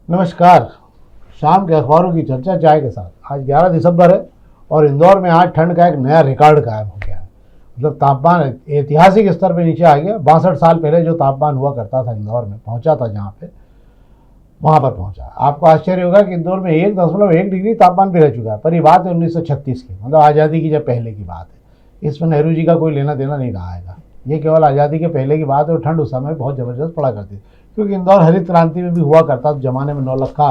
नमस्कार। शाम के अखबारों की चर्चा चाय के साथ। आज 11 दिसंबर है और इंदौर में आज ठंड का एक नया रिकॉर्ड कायम हो गया है। मतलब तापमान ऐतिहासिक स्तर पे नीचे आ गया। 62 साल पहले जो तापमान हुआ करता था इंदौर में, पहुंचा था जहाँ पे, वहाँ पर पहुंचा। आपको आश्चर्य होगा कि इंदौर में 1.1 डिग्री तापमान भी रह चुका है। पर ये बात है 1936 की, मतलब आज़ादी की जब पहले की बात है। इसमें नेहरू जी का कोई लेना देना नहीं रहा है। ये केवल आज़ादी के पहले की बात है और ठंड उस समय बहुत ज़बरदस्त पड़ा करती थी, क्योंकि इंदौर हरित क्रांति में भी हुआ करता था। जमाने में 9 लक्खा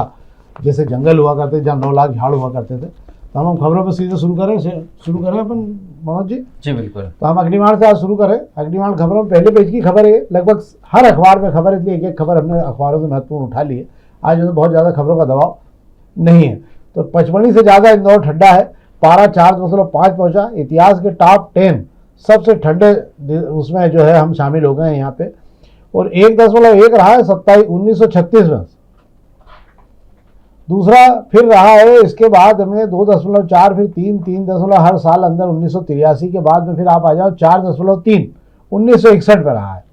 जैसे जंगल हुआ करते, जहाँ 9 लाख झाड़ हुआ करते थे। तो हम खबरों पर सीधे शुरू करें अपन मनोज जी। जी बिल्कुल। तो हम अग्निमाण से आज शुरू करें। अग्निमाण खबरों में पहले पेज की खबर है, लगभग हर अखबार में खबर है, इसलिए एक एक खबर हमने अखबारों से महत्वपूर्ण उठा ली है। आज तो बहुत ज़्यादा खबरों का दबाव नहीं है। तो 55 से ज़्यादा इंदौर ठंडा है। पारा 4.5 पहुँचा। इतिहास के टॉप 10 सबसे ठंडे उसमें जो है हम शामिल हो गए हैं यहाँ पे। और 1.1 रहा है 1936 में। दूसरा फिर रहा है, इसके बाद हमें 2.4, फिर 3 हर साल अंदर 1983 के बाद में फिर आप आ जाओ 4.3 1961 में रहा है।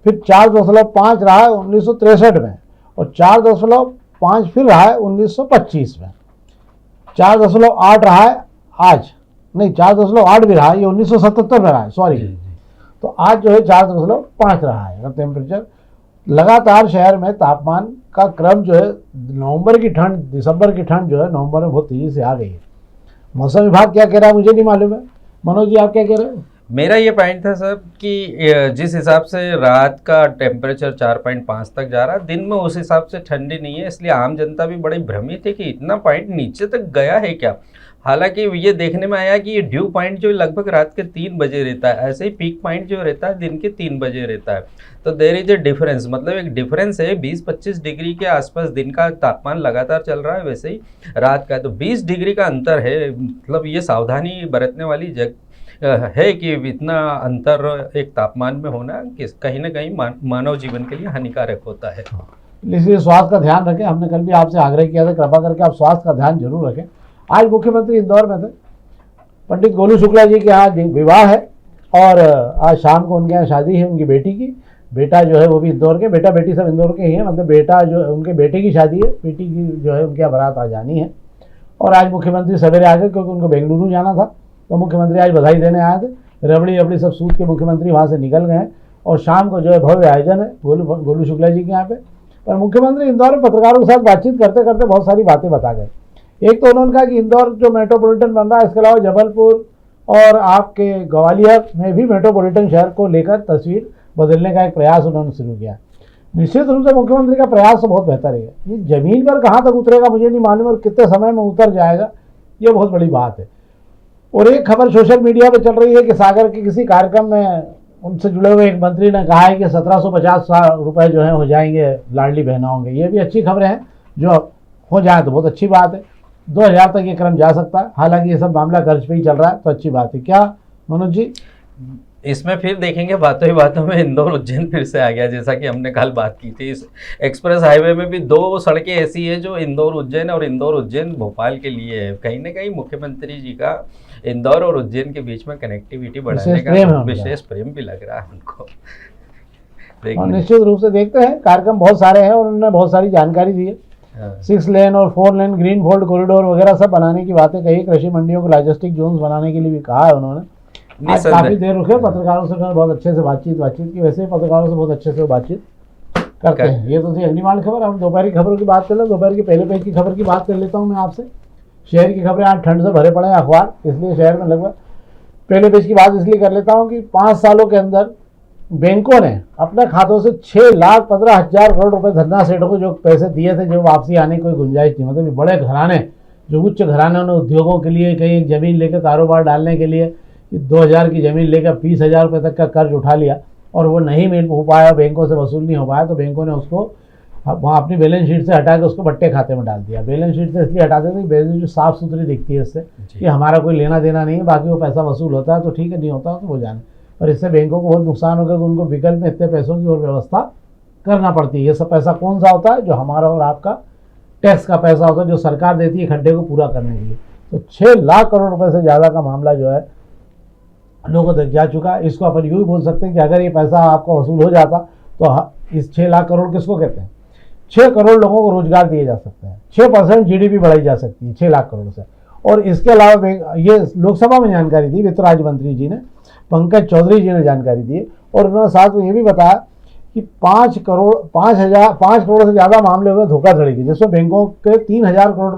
फिर 4.5 रहा है 1963 में और 4.5 फिर रहा है 1925 में। 4.8 रहा है आज, नहीं 4.8 भी रहा है, ये 1977 में रहा है, सॉरी। तो आज जो है 4.5 रहा है। अगर टेम्परेचर लगातार शहर में तापमान का क्रम जो है, नवंबर की ठंड, दिसंबर की ठंड जो है नवंबर में बहुत तेजी से आ गई है। मौसम विभाग क्या कह रहा है मुझे नहीं मालूम है। मनोज जी आप क्या कह रहे हैं? मेरा ये पॉइंट था सर कि जिस हिसाब से रात का टेम्परेचर 4.5 तक जा रहा है, दिन में उस हिसाब से ठंडी नहीं है, इसलिए आम जनता भी बड़ी भ्रमित है कि इतना पॉइंट नीचे तक गया है क्या। हालांकि ये देखने में आया कि ये ड्यू पॉइंट जो लगभग रात के 3 बजे रहता है, ऐसे ही पीक पॉइंट जो रहता है दिन के 3 बजे रहता है। तो देयर इज ए डिफरेंस, मतलब एक डिफरेंस है। 20-25 डिग्री के आसपास दिन का तापमान लगातार चल रहा है, वैसे ही रात का तो 20 डिग्री का अंतर है। मतलब ये सावधानी बरतने वाली है कि इतना अंतर एक तापमान में होना कहीं ना कहीं मानव जीवन के लिए हानिकारक होता है। इसलिए स्वास्थ्य का ध्यान रखें। हमने कल भी आपसे आग्रह किया था, कृपा करके आप स्वास्थ्य का ध्यान जरूर रखें। आज मुख्यमंत्री इंदौर में थे। पंडित गोलू शुक्ला जी के यहाँ विवाह है और आज शाम को उनके यहाँ शादी है उनकी बेटी की। बेटा जो है वो भी इंदौर के, बेटा बेटी सब इंदौर के ही हैं। मतलब बेटा जो उनके बेटे की शादी है, बेटी की जो है उनके यहाँ बारात आ जानी है। और आज मुख्यमंत्री सवेरे आ गए क्योंकि उनको बेंगलुरु जाना था। तो मुख्यमंत्री आज बधाई देने आए थे। रबड़ी सब सूत के मुख्यमंत्री वहाँ से निकल गए हैं और शाम को जो है भव्य आयोजन है गोलू शुक्ला जी के यहाँ पे। पर मुख्यमंत्री इंदौर में पत्रकारों के साथ बातचीत करते करते बहुत सारी बातें बता गए। एक तो उन्होंने कहा कि इंदौर जो मेट्रोपॉलिटन बन रहा है, इसके अलावा जबलपुर और आपके ग्वालियर में भी मेट्रोपॉलिटन शहर को लेकर तस्वीर बदलने का एक प्रयास उन्होंने शुरू किया। निश्चित रूप से मुख्यमंत्री का प्रयास तो बहुत बेहतर है। ये जमीन पर कहाँ तक उतरेगा मुझे नहीं मालूम और कितने समय में उतर जाएगा, ये बहुत बड़ी बात है। और एक खबर सोशल मीडिया पे चल रही है कि सागर के किसी कार्यक्रम में उनसे जुड़े हुए एक मंत्री ने कहा है कि 1750 रुपये जो है हो जाएंगे लाडली बहनाओं के। ये भी अच्छी खबरें हैं, जो हो जाए तो बहुत अच्छी बात है। 2000 तक ये क्रम जा सकता है। हालांकि ये सब मामला कर्ज पे ही चल रहा है, तो अच्छी बात है। क्या मनोज जी? इसमें फिर देखेंगे बातों ही बातों में इंदौर उज्जैन फिर से आ गया, जैसा कि हमने कल बात की थी। इस एक्सप्रेस हाईवे में भी 2 सड़कें ऐसी है जो इंदौर उज्जैन और इंदौर उज्जैन भोपाल के लिए है। कहीं ना कहीं मुख्यमंत्री जी का इंदौर और उज्जैन के बीच में कनेक्टिविटी बढ़ाने का विशेष प्रेम भी लग रहा है हमको। निश्चित रूप से देखते हैं। कार्यक्रम बहुत सारे हैं और उन्होंने बहुत सारी जानकारी दी है। 6 लेन और 4 लेन ग्रीन फोल्ड कॉरिडोर वगैरह सब बनाने की बातें कही। कृषि मंडियों को लॉजिस्टिक जोन्स बनाने के लिए भी कहा है उन्होंने। आज काफी देर रुके पत्रकारों से, बहुत अच्छे से बातचीत की। वैसे पत्रकारों से बहुत अच्छे से बातचीत करते हैं। ये तो थी अग्निमाण खबर। हम दोपहर की खबरों की बात कर लें। दोपहर के पहले पेज की खबर की बात कर लेता हूँ मैं आपसे। शहर की खबरें आज ठंड से भरे पड़े हैं अखबार, इसलिए शहर में लगभग पहले पेज की बात इसलिए कर लेता हूँ कि 5 सालों के अंदर बैंकों ने अपने खातों से 6,15,000 करोड़ रुपए धरना सेठों को जो पैसे दिए थे, जो वापसी आने की कोई गुंजाइश थी। मतलब बड़े घराने, जो उच्च घरानों ने उद्योगों के लिए, कहीं एक जमीन लेकर कारोबार डालने के लिए 2000 की जमीन लेकर 20,000 रुपये तक का कर्ज उठा लिया और वो नहीं मिल हो पाया, बैंकों से वसूल नहीं हो पाया, तो बैंकों ने उसको वहाँ अपनी बैलेंस शीट से हटा के उसको बट्टे खाते में डाल दिया। बैलेंस शीट से इसलिए हटाते थे, बैलेंस शीट साफ सुथरी दिखती है इससे कि हमारा कोई लेना देना नहीं है, बाकी वो पैसा वसूल होता है तो ठीक है, नहीं होता तो वो जाने। और इससे बैंकों को बहुत नुकसान हो गया कि उनको विकल्प में इतने पैसों की और व्यवस्था करना पड़ती है। ये सब पैसा कौन सा होता है? जो हमारा और आपका टैक्स का पैसा होता है, जो सरकार देती है खड्डे को पूरा करने के लिए। तो 6 लाख करोड़ रुपए से ज़्यादा का मामला जो है लोगों तक जा चुका है। इसको अपन यूँ ही बोल सकते हैं कि अगर ये पैसा आपका वसूल हो जाता तो इस 6 लाख करोड़ किसको कहते हैं? 6 करोड़ लोगों को रोजगार दिए जा सकते हैं, 6% GDP बढ़ाई जा सकती है 6 लाख करोड़ से। और इसके अलावा ये लोकसभा में जानकारी दी वित्त राज्य मंत्री जी ने, पंकज चौधरी जी ने जानकारी दी, और उन्होंने साथ में ये भी बताया कि 5 करोड़ से ज़्यादा मामले हुए धोखाधड़ी के, जिसमें बैंकों के 3000 करोड़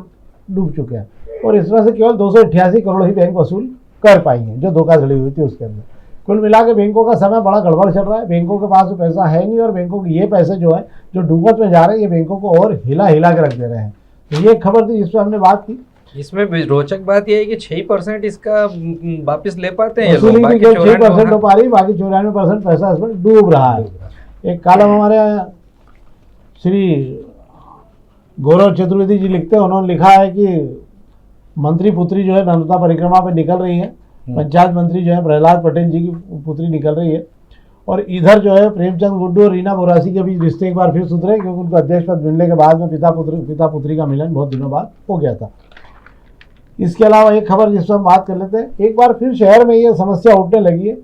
डूब चुके हैं, और इसमें से केवल 288 करोड़ ही बैंक वसूल कर पाई हैं जो धोखाधड़ी हुई थी उसके अंदर। कुल मिला के बैंकों का समय बड़ा गड़बड़ चल रहा है, बैंकों के पास तो पैसा है नहीं, और बैंकों के ये पैसे जो है जो डूबत में जा रहे हैं, ये बैंकों को और हिला हिला के रख दे रहे हैं। तो ये खबर थी जिस पर हमने बात की। इसमें रोचक बात यह है कि 6% इसका वापस ले पाते हैं, 6% हो पा रही, बाकी 94% पैसा इसमें डूब रहा है। एक कॉलम हमारे श्री गौरव चतुर्वेदी जी लिखते हैं, उन्होंने लिखा है कि मंत्री पुत्री जो है नर्मदा परिक्रमा पर निकल रही है, पंचायत मंत्री जो है प्रहलाद पटेल जी की पुत्री निकल रही है, और इधर जो है प्रेमचंद गुड्डू और रीना बोरासी के बीच रिश्ते एक बार फिर सुधरे, क्योंकि उनको अध्यक्ष पद मिलने के बाद में पिता पुत्री का मिलन बहुत दिनों बाद हो गया था। इसके अलावा एक खबर जिस पर हम बात कर लेते हैं, एक बार फिर शहर में ये समस्या उठने लगी है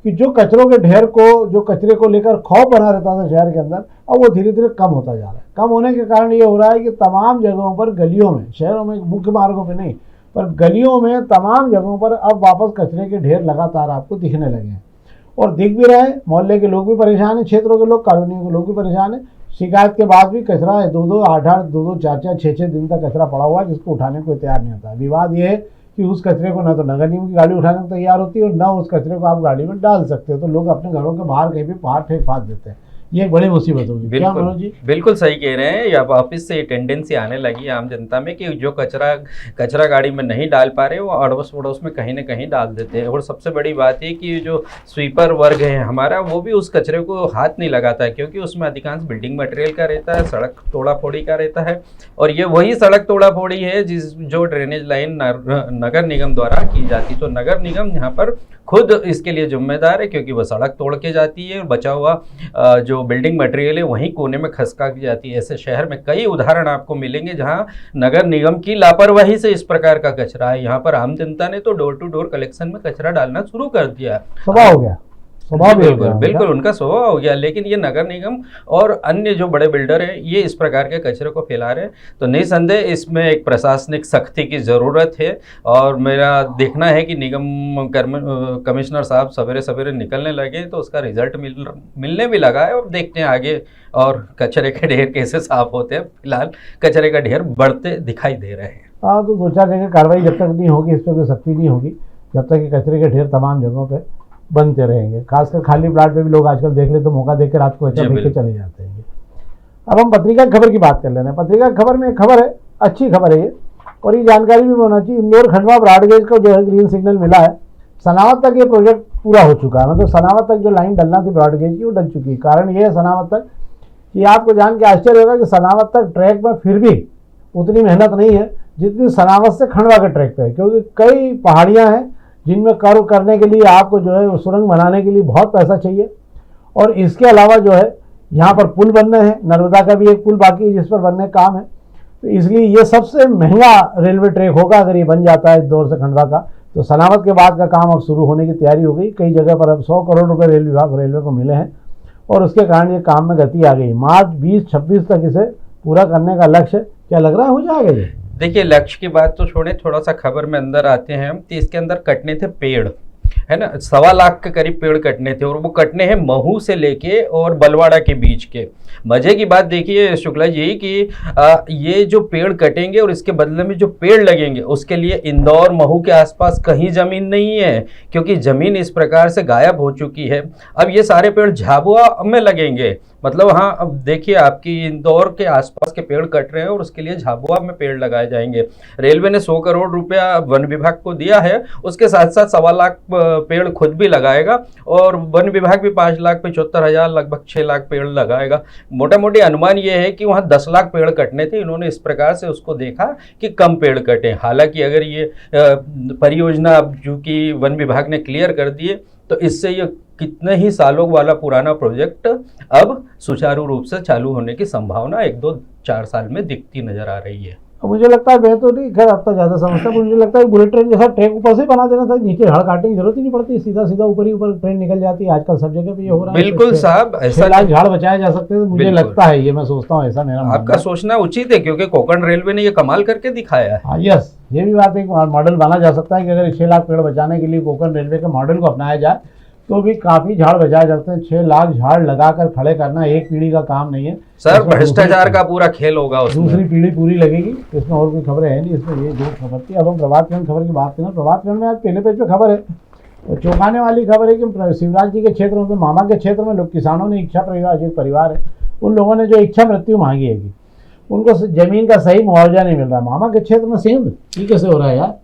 कि जो कचरों के ढेर को, जो कचरे को लेकर खौफ बना रहता था शहर के अंदर, अब वो धीरे धीरे कम होता जा रहा है। कम होने के कारण ये हो रहा है कि तमाम जगहों पर, गलियों में, शहरों में मुख्य मार्गों पर नहीं पर गलियों में, तमाम जगहों पर अब वापस कचरे के ढेर लगातार आपको दिखने लगे हैं, और दिख भी रहे हैं। मोहल्ले के लोग भी परेशान हैं, क्षेत्रों के लोग, कॉलोनियों के लोग भी परेशान हैं। शिकायत के बाद भी कचरा 2-2, 8-8, 2-2, 4-4, 6-6 दिन तक कचरा पड़ा हुआ है, जिसको उठाने को तैयार नहीं होता है। विवाद ये है कि उस कचरे को न तो नगर निगम की गाड़ी उठाने को तैयार होती है, और न उस कचरे को आप गाड़ी में डाल सकते हो, तो लोग अपने घरों के बाहर कहीं भी बाहर फेंक फाँक देते हैं। ये एक बड़ी मुसीबत होगी। क्या मनोज जी? बिल्कुल सही कह रहे हैं। या वापस से टेंडेंसी आने लगी है आम जनता में कि जो कचरा गाड़ी में नहीं डाल पा रहे वो अड़ोस पड़ोस में कहीं ना कहीं डाल देते हैं। और सबसे बड़ी बात है कि जो स्वीपर वर्ग है हमारा, वो भी उस कचरे को हाथ नहीं लगाता है, क्योंकि उसमें अधिकांश बिल्डिंग मटेरियल का रहता है, सड़क तोड़ा फोड़ी का रहता है, और ये वही सड़क तोड़ा फोड़ी है जो ड्रेनेज लाइन नगर निगम द्वारा की जाती। तो नगर निगम यहाँ पर खुद इसके लिए जिम्मेदार है, क्योंकि वह सड़क तोड़ के जाती है, बचा हुआ जो बिल्डिंग मटेरियल है वहीं कोने में खसका की जाती है। ऐसे शहर में कई उदाहरण आपको मिलेंगे जहां नगर निगम की लापरवाही से इस प्रकार का कचरा है। यहाँ पर आम जनता ने तो डोर टू डोर कलेक्शन में कचरा डालना शुरू कर दिया। स्वभाव हो गया, बिल्कुल उनका स्वभाव हो गया। लेकिन ये नगर निगम और अन्य जो बड़े बिल्डर हैं ये इस प्रकार के कचरे को फैला रहे हैं, तो निसंदेह इसमें एक प्रशासनिक सख्ती की ज़रूरत है। और मेरा देखना है कि निगम कमिश्नर साहब सवेरे सवेरे निकलने लगे तो उसका रिजल्ट मिलने भी लगा है। और देखते हैं आगे और कचरे के ढेर कैसे साफ होते हैं। फिलहाल कचरे का ढेर बढ़ते दिखाई दे रहे हैं। हाँ, तो 2-4 जगह कार्रवाई जब तक नहीं होगी, इस पर कोई सख्ती नहीं होगी, जब तक कि कचरे के ढेर तमाम जगहों पे बनते रहेंगे। खासकर खाली प्लाट पे भी लोग आजकल देख ले तो मौका देख के रात को ऐसा फेंक के चले जाते हैं। अब हम पत्रिका खबर की बात कर लेना है। पत्रिका खबर में एक खबर है, अच्छी खबर है ये, और ये जानकारी भी होना चाहिए। इंदौर खंडवा ब्रॉडगेज को जो है ग्रीन सिग्नल मिला है। सनावत तक ये प्रोजेक्ट पूरा हो चुका है, मतलब सनावत तक जो लाइन डलना थी ब्रॉडगेज की वो डल चुकी है। कारण ये है सनावत तक कि आपको जान के आश्चर्य होगा कि सनावत तक ट्रैक पर फिर भी उतनी मेहनत नहीं है जितनी सनावत से खंडवा के ट्रैक पर है, क्योंकि कई पहाड़ियाँ हैं जिनमें कर्व करने के लिए आपको जो है सुरंग बनाने के लिए बहुत पैसा चाहिए। और इसके अलावा जो है यहाँ पर पुल बनने हैं, नर्मदा का भी एक पुल बाकी है जिस पर बनने का काम है। तो इसलिए ये सबसे महंगा रेलवे ट्रैक होगा अगर ये बन जाता है इंदौर से खंडवा का। तो सनावत के बाद का काम अब शुरू होने की तैयारी हो गई। कई जगह पर अब 100 करोड़ रुपये रेलवे को मिले हैं, और उसके कारण ये काम में गति आ गई। मार्च 2026 तक इसे पूरा करने का लक्ष्य क्या लग रहा है हो जाएगा ये? देखिए, लक्ष्य की बात तो छोड़े, थोड़ा सा खबर में अंदर आते हैं हम। तो इसके अंदर कटने थे पेड़, है ना, 1.25 लाख के करीब पेड़ कटने थे, और वो कटने हैं महू से लेके और बलवाड़ा के बीच के। मजे की बात देखिए शुक्ला जी कि ये जो पेड़ कटेंगे और इसके बदले में जो पेड़ लगेंगे उसके लिए इंदौर महू के आसपास कहीं जमीन नहीं है, क्योंकि जमीन इस प्रकार से गायब हो चुकी है। अब ये सारे पेड़ झाबुआ में लगेंगे, मतलब हाँ, अब देखिए आपकी इंदौर के आसपास के पेड़ कट रहे हैं और उसके लिए झाबुआ में पेड़ लगाए जाएंगे। रेलवे ने 100 करोड़ रुपया वन विभाग को दिया है, उसके साथ साथ 1.25 लाख पेड़ खुद भी लगाएगा, और वन विभाग भी 5,75,000 लगभग 6 लाख पेड़ लगाएगा। मोटा मोटी अनुमान ये है कि वहाँ 10 लाख पेड़ कटने थे। इन्होंने इस प्रकार से उसको देखा कि कम पेड़ कटे। हालांकि अगर ये परियोजना जो कि वन विभाग ने क्लियर कर दिए तो इससे ये कितने ही सालों वाला पुराना प्रोजेक्ट अब सुचारू रूप से चालू होने की संभावना 1-2-4 साल में दिखती नजर आ रही है। अब मुझे लगता है, मैं तो नहीं खैर अब तक ज़्यादा समझता, मुझे लगता है बुलेट ट्रेन जैसा ट्रैक ऊपर से बना देना था, नीचे हड़ काटने की जरूरत ही नहीं पड़ती, सीधा सीधा ऊपर ही ऊपर ट्रेन निकल जाती है। आजकल सब जगह पे ये हो रहा है। बिल्कुल साहब, ऐसा 6 लाख झाड़ बचाए जा सकते हैं, तो मुझे बिल्कुल। लगता है, ये मैं सोचता हूँ, ऐसा मेरा मानना आपका है। सोचना उचित है, क्योंकि कोंकण रेलवे ने ये कमाल करके दिखाया है। हाँ यस, ये भी बात एक मॉडल बना जा सकता है कि अगर 6 लाख पेड़ बचाने के लिए कोंकण रेलवे के मॉडल को अपनाया जाए तो भी काफी झाड़ बचाए जाते हैं। 6 लाख झाड़ लगाकर खड़े करना एक पीढ़ी का काम नहीं है सर, इसमें भ्रष्टाचार का पूरा खेल होगा उसमें। दूसरी पीढ़ी पूरी लगेगी। इसमें और कोई खबरें है नहीं, इसमें ये 2 खबर थी। अब हम प्रभात खंड खबर की बात करें। प्रभात खंड में आज पहले पेज पे खबर है, तो चौंकाने वाली खबर है कि शिवराज जी के क्षेत्र में, तो मामा के क्षेत्र में लोग, किसानों ने इच्छा परिवार, जो परिवार है, उन लोगों ने जो इच्छा मृत्यु मांगी है कि उनको जमीन का सही मुआवजा नहीं मिल रहा। मामा के क्षेत्र में सेंध, ये कैसे हो रहा है यार?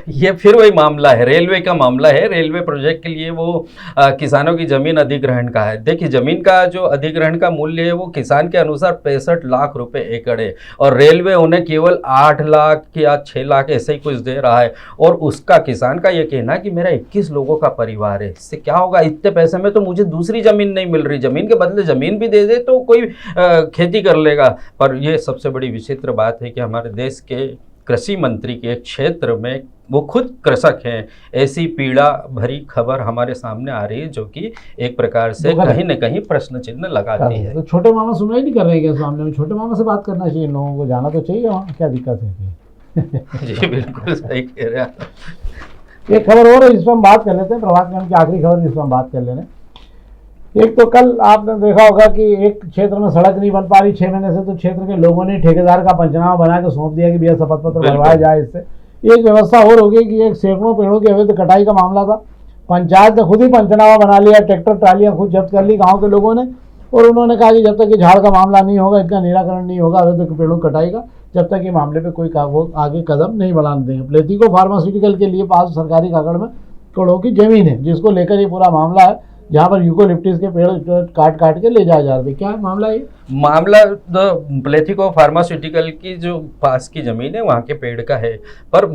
ये फिर वही मामला है, रेलवे का मामला है। रेलवे प्रोजेक्ट के लिए वो किसानों की जमीन अधिग्रहण का है। देखिए, जमीन का जो अधिग्रहण का मूल्य है वो किसान के अनुसार 65 लाख रुपए एकड़ है, और रेलवे उन्हें केवल 8 लाख या 6 लाख ऐसे ही कुछ दे रहा है। और उसका किसान का ये कहना है कि मेरा 21 लोगों का परिवार है, इससे क्या होगा, इतने पैसे में तो मुझे दूसरी जमीन नहीं मिल रही, जमीन के बदले जमीन भी दे दे तो कोई खेती कर लेगा। पर ये सबसे बड़ी विचित्र बात है कि हमारे देश के कृषि मंत्री के क्षेत्र में, वो खुद कृषक हैं, ऐसी पीड़ा भरी खबर हमारे सामने आ रही है, जो कि एक प्रकार से कहीं न कहीं प्रश्न चिन्ह लगाती है। तो छोटे मामा सुनाई नहीं कर रहे हैं क्या इस मामले में? छोटे मामा से बात करना चाहिए, लोगों को जाना तो चाहिए वहाँ, क्या दिक्कत है? जी बिल्कुल सही कह रहे हैं। एक खबर और है जिस पर हम बात कर लेते हैं, प्रभात खंड की आखिरी खबर जिस पर हम बात कर लेने। एक तो कल आपने देखा होगा कि एक क्षेत्र में सड़क नहीं बन पा रही 6 महीने से, तो क्षेत्र के लोगों ने ठेकेदार का पंचनामा बना के सौंप दिया कि भैया शपथ पत्र भरवाया जाए। इससे एक व्यवस्था और हो गई कि एक सैकड़ों पेड़ों की अवैध कटाई का मामला था, पंचायत ने खुद ही पंचनामा बना लिया, ट्रैक्टर ट्रालियां खुद जब्त कर ली गाँव के लोगों ने, और उन्होंने कहा कि जब तक ये झाड़ का मामला नहीं होगा, इसका निराकरण नहीं होगा अवैध पेड़ों कटाई का, जब तक ये मामले पे कोई वो आगे कदम नहीं बढ़ाने देंगे। प्लेथिको फार्मास्यूटिकल के लिए पास सरकारी कागड़ में करोड़ों की जमीन है, जिसको लेकर ये पूरा मामला है, जहाँ पर यूकोलिप्टिस के पेड़ काट काट के ले जाए जा रहे थे। क्या मामला है? मामला प्लेथिको फार्मास्यूटिकल की जो पास की जमीन है वहाँ के पेड़ का है। पर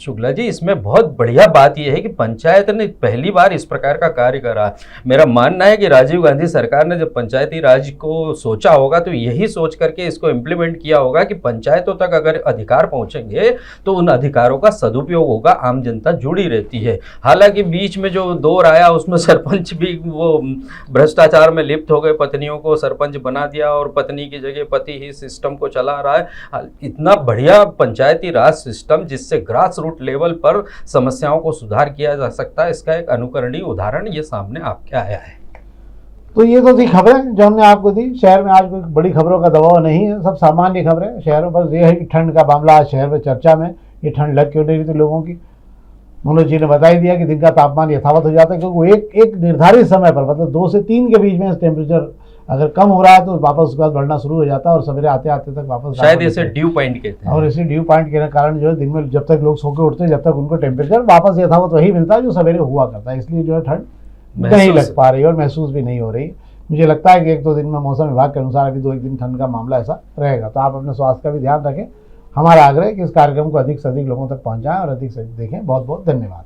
शुक्ला जी, इसमें बहुत बढ़िया बात यह है कि पंचायत ने पहली बार इस प्रकार का कार्य करा। मेरा मानना है कि राजीव गांधी सरकार ने जब पंचायती राज को सोचा होगा तो यही सोच करके इसको इम्प्लीमेंट किया होगा कि पंचायतों तक अगर अधिकार पहुँचेंगे तो उन अधिकारों का सदुपयोग होगा, आम जनता जुड़ी रहती है। हालांकि बीच में जो दौर आया उसमें सरपंच भी वो भ्रष्टाचार में लिप्त हो गए, पत्नियों को सरपंच बना दिया और पत्नी की जगह पति ही सिस्टम को चला रहा है। इतना बढ़िया पंचायती राज सिस्टम जिससे ग्रास रूट लेवल पर समस्याओं को सुधार किया जा सकता है, इसका एक अनुकरणीय उदाहरण ये सामने आपके आया है। तो ये तो थी खबरें जो हमने आपको दी। शहर में आज कोई बड़ी खबरों का दबाव नहीं है, सब सामान्य खबरें। शहरों पर यह है कि ठंड का मामला आज शहर में चर्चा में, ये ठंड लग क्यों नहीं रही थी लोगों की। मनोज जी ने बता ही दिया कि दिन का तापमान यथावत हो जाता है, क्योंकि एक निर्धारित समय पर, मतलब 2 से 3 के बीच में टेम्परेचर अगर कम हो रहा है तो वापस उसके बाद बढ़ना शुरू हो जाता है, और सवेरे आते आते तक वापस, शायद इसे ड्यू पॉइंट कहते हैं। और इसे ड्यू पॉइंट के कारण जो है दिन में जब तक लोग सो के उठते हैं, जब तक उनको टेम्परेचर वापस यथावत वही मिलता है जो सवेरे हुआ करता है। इसलिए जो है ठंड नहीं लग पा रही और महसूस भी नहीं हो रही। मुझे लगता है कि 1-2 दिन में मौसम विभाग के अनुसार अभी 2-1 दिन ठंड का मामला ऐसा रहेगा। तो आप अपने स्वास्थ्य का भी ध्यान रखें। हमारा आग्रह है कि इस कार्यक्रम को अधिक से अधिक लोगों तक पहुंचाएं और अधिक से अधिक देखें। बहुत बहुत धन्यवाद।